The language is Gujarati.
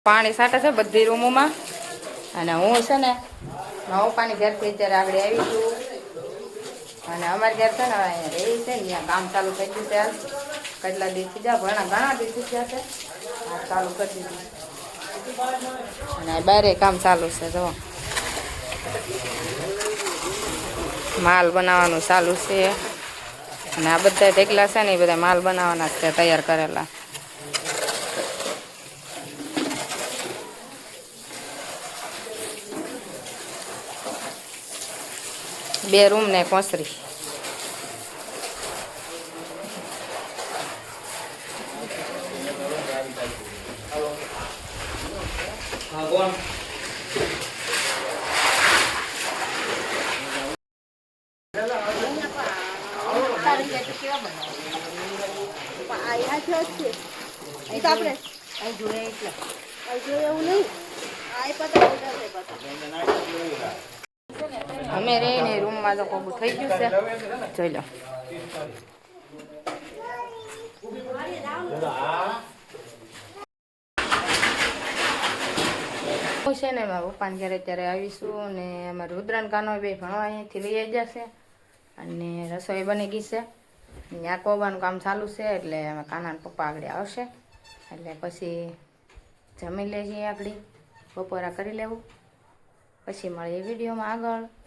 પાણી સાટે છે બધી રૂમોમાં અને હું છે ને મારા પપ્પાની ઘરથી અત્યારે આગળ આવી છું અને અમારે ઘર છે ને અહીંયા રહી છે ને ત્યાં કામ ચાલુ કરી દીધું છે કેટલા દિવસથી જા ઘણા દિવસથી થયા છે ચાલુ કરી દીધું અને બારે કામ ચાલુ છે જો માલ બનાવવાનું ચાલુ છે અને આ બધા ઢેકલા છે ને એ બધા માલ બનાવવાના છે તૈયાર કરેલા બે રૂમ ને કોસરી અમે રહીને રૂમમાં તો કોબું થઈ ગયું છે જોઈ લો હું છે ને મારા પપ્પાને ઘરે અત્યારે આવીશું ને અમારે રુદ્રન કાનો બે ભણવા અહીંયાથી લઈ જશે અને રસોઈ બની ગઈ છે ત્યાં કોબાનું કામ ચાલુ છે એટલે અમે કાનાના પપ્પા આગળ આવશે એટલે પછી જમી લેજે આગળ બપોરા કરી લેવું પછી મળીએ વિડીયોમાં આગળ